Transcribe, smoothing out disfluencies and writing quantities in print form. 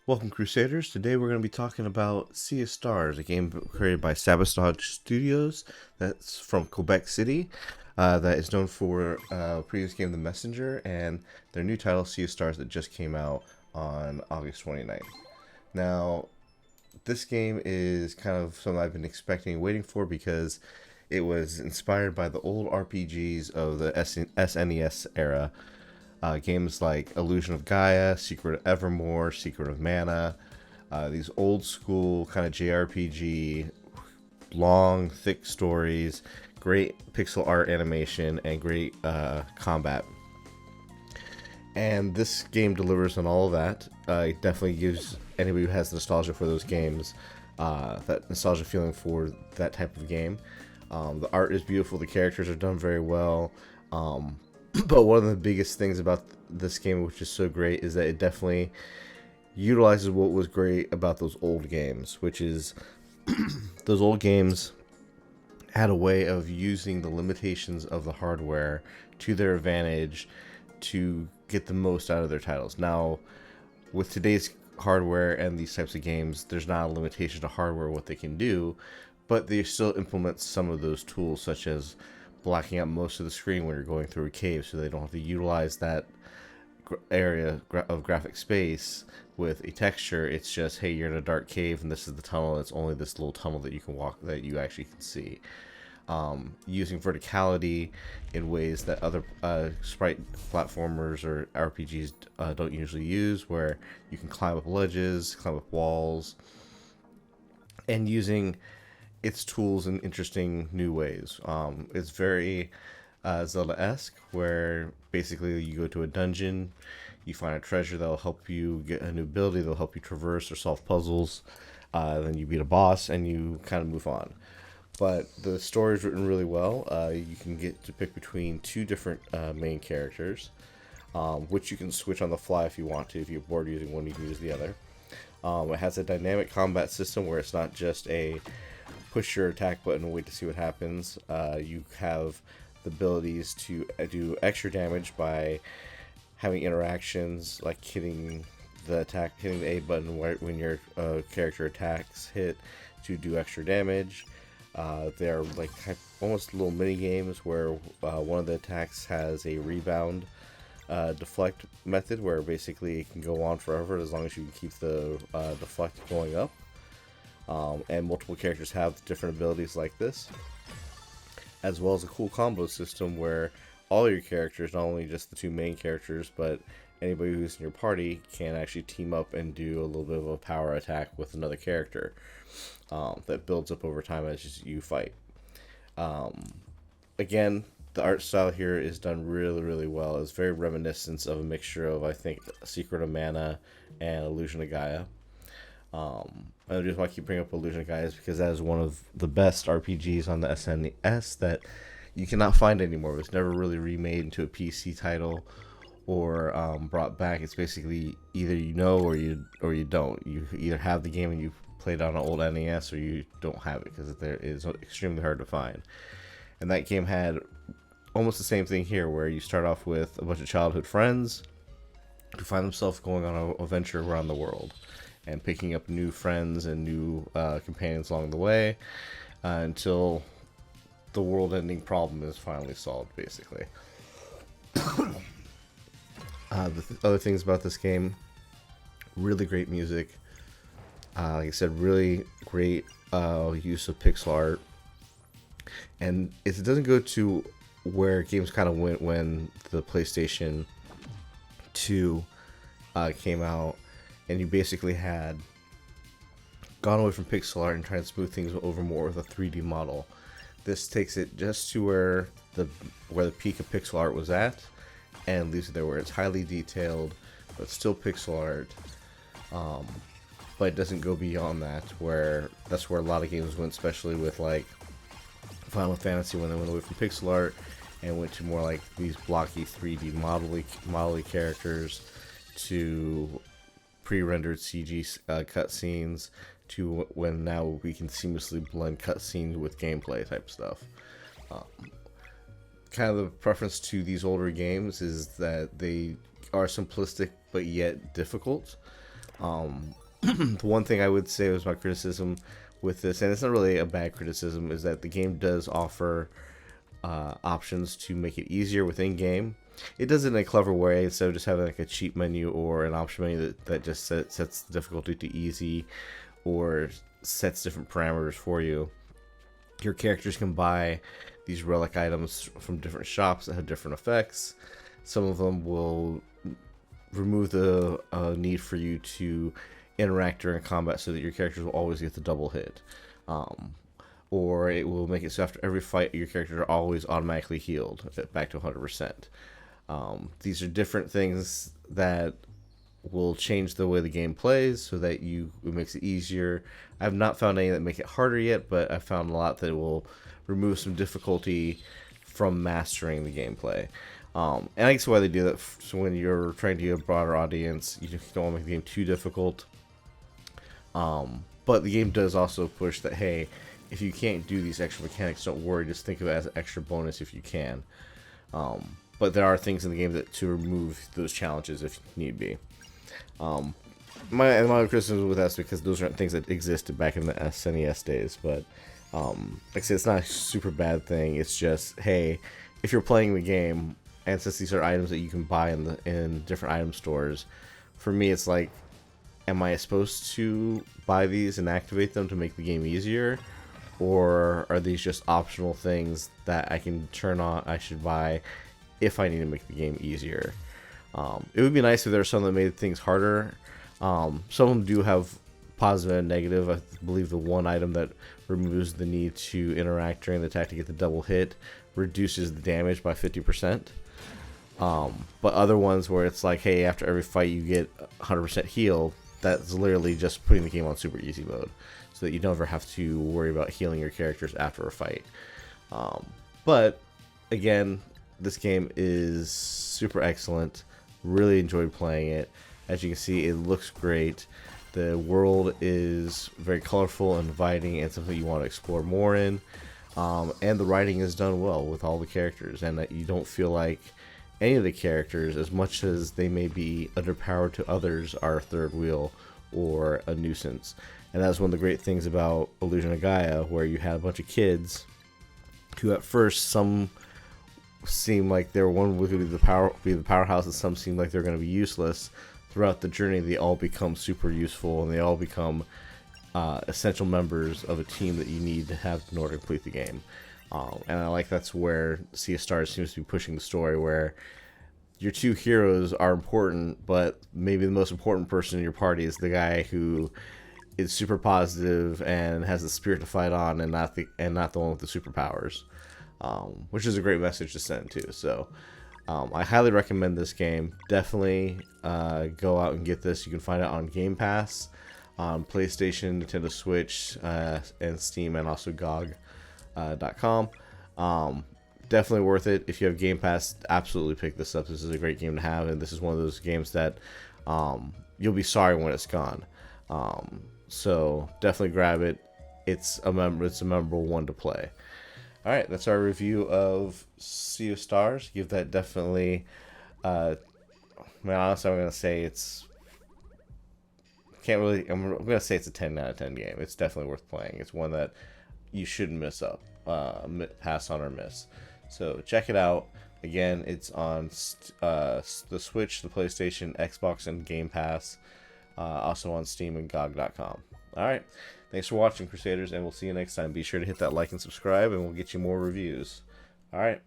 Welcome, Crusaders. Today we're going to be talking about Sea of Stars, a game created by Sabotage Studios that's from Quebec City, that is known for previous game The Messenger and their new title, Sea of Stars, that just came out on August 29th. Now, this game is kind of something I've been expecting and waiting for because it was inspired by the old RPGs of the SNES era. Games like Illusion of Gaia, Secret of Evermore, Secret of Mana, these old school kind of JRPG, long, thick stories, great pixel art animation, and great combat. And this game delivers on all of that. It definitely gives anybody who has nostalgia for those games that nostalgia feeling for that type of game. The art is beautiful, the characters are done very well. But one of the biggest things about this game, which is so great, is that it definitely utilizes what was great about those old games, which is those old games had a way of using the limitations of the hardware to their advantage to get the most out of their titles. Now, with today's hardware and these types of games, there's not a limitation to hardware what they can do, but they still implement some of those tools, such as blacking out most of the screen when you're going through a cave, so they don't have to utilize that area of graphic space with a texture. It's just, hey, you're in a dark cave and this is the tunnel. It's only this little tunnel that you can walk, that you actually can see. Using verticality in ways that other sprite platformers or RPGs don't usually use, where you can climb up ledges, climb up walls, and using its tools in interesting new ways. It's very Zelda-esque, where basically you go to a dungeon, you find a treasure that'll help you get a new ability, that'll help you traverse or solve puzzles, then you beat a boss, and you kind of move on. But the story is written really well. You can get to pick between two different main characters, which you can switch on the fly if you want to. If you're bored using one, you can use the other. It has a dynamic combat system where it's not just a push your attack button and wait to see what happens. You have the abilities to do extra damage by having interactions like hitting the A button when your character attacks hit to do extra damage. They're like almost little mini games where one of the attacks has a rebound deflect method, where basically it can go on forever as long as you can keep the deflect going up. And multiple characters have different abilities like this, as well as a cool combo system where all your characters, not only just the two main characters, but anybody who's in your party can actually team up and do a little bit of a power attack with another character that builds up over time as you fight. Again, the art style here is done really, really well. It's very reminiscent of a mixture of, I think, Secret of Mana and Illusion of Gaia. And the reason why I keep bringing up Illusion of Gaia is because that is one of the best RPGs on the SNES that you cannot find anymore. It was never really remade into a PC title or brought back. It's basically either you know or you don't. You either have the game and you played on an old NES, or you don't have it because it is extremely hard to find. And that game had almost the same thing here, where you start off with a bunch of childhood friends who find themselves going on a venture around the world and picking up new friends and new companions along the way until the world-ending problem is finally solved, basically. The other things about this game, really great music. Like I said, really great use of pixel art. And it doesn't go to where games kind of went when the PlayStation 2 came out, and you basically had gone away from pixel art and tried to smooth things over more with a 3D model. This takes it just to where the peak of pixel art was at, and leaves it there where it's highly detailed, but still pixel art. But it doesn't go beyond that, where that's where a lot of games went, especially with like Final Fantasy, when they went away from pixel art and went to more like these blocky 3D modelly characters, to pre-rendered CG cutscenes, to when now we can seamlessly blend cutscenes with gameplay type stuff. Kind of the preference to these older games is that they are simplistic but yet difficult. The one thing I would say was my criticism with this, and it's not really a bad criticism, is that the game does offer options to make it easier within game. It does it in a clever way, instead of just having like a cheat menu or an option menu that just sets the difficulty to easy or sets different parameters for you. Your characters can buy these relic items from different shops that have different effects. Some of them will remove the need for you to interact during combat so that your characters will always get the double hit. Or it will make it so after every fight your characters are always automatically healed back to 100%. These are different things that will change the way the game plays so that it makes it easier. I've not found any that make it harder yet, but I've found a lot that will remove some difficulty from mastering the gameplay. And I guess why they do that, so when you're trying to get a broader audience, you don't want to make the game too difficult. But the game does also push that, hey, if you can't do these extra mechanics, don't worry, just think of it as an extra bonus if you can. But there are things in the game to remove those challenges if need be. My criticism with that is because those aren't things that existed back in the SNES days, but like I said, it's not a super bad thing. It's just, hey, if you're playing the game, and since these are items that you can buy in different item stores, for me it's like, am I supposed to buy these and activate them to make the game easier, or are these just optional things that I can turn on? I should buy if I need to make the game easier. It would be nice if there were some that made things harder. Some of them do have positive and negative. I believe the one item that removes the need to interact during the attack to get the double hit reduces the damage by 50%. But other ones where it's like, hey, after every fight you get 100% heal, that's literally just putting the game on super easy mode, so that you never have to worry about healing your characters after a fight. But again, this game is super excellent. Really enjoyed playing it. As you can see, it looks great. The world is very colorful and inviting, and something you want to explore more in. And the writing is done well with all the characters, and that you don't feel like any of the characters, as much as they may be underpowered to others, are a third wheel or a nuisance. And that's one of the great things about Illusion of Gaia, where you had a bunch of kids who at first, some seemed like they were one would be the powerhouse, and some seemed like they're going to be useless. Throughout the journey, they all become super useful, and they all become essential members of a team that you need to have in order to complete the game. And I like that's where Sea of Stars seems to be pushing the story, where your two heroes are important, but maybe the most important person in your party is the guy who is super positive and has the spirit to fight on, and not the one with the superpowers, which is a great message to send too. So I highly recommend this game. Definitely go out and get this. You can find it on Game Pass, on PlayStation, Nintendo Switch, and Steam, and also GOG.com. Definitely worth it. If you have Game Pass, absolutely pick this up. This is a great game to have, and this is one of those games that you'll be sorry when it's gone. So definitely grab it. It's a memorable one to play. All right, that's our review of Sea of Stars. Give that definitely. Honestly, I'm gonna say it's. Can't really. I'm gonna say it's a 10 out of 10 game. It's definitely worth playing. It's one that you shouldn't pass on or miss. So check it out. Again, it's on the Switch, the PlayStation, Xbox, and Game Pass. Also on Steam and GOG.com. All right. Thanks for watching, Crusaders, and we'll see you next time. Be sure to hit that like and subscribe, and we'll get you more reviews. All right.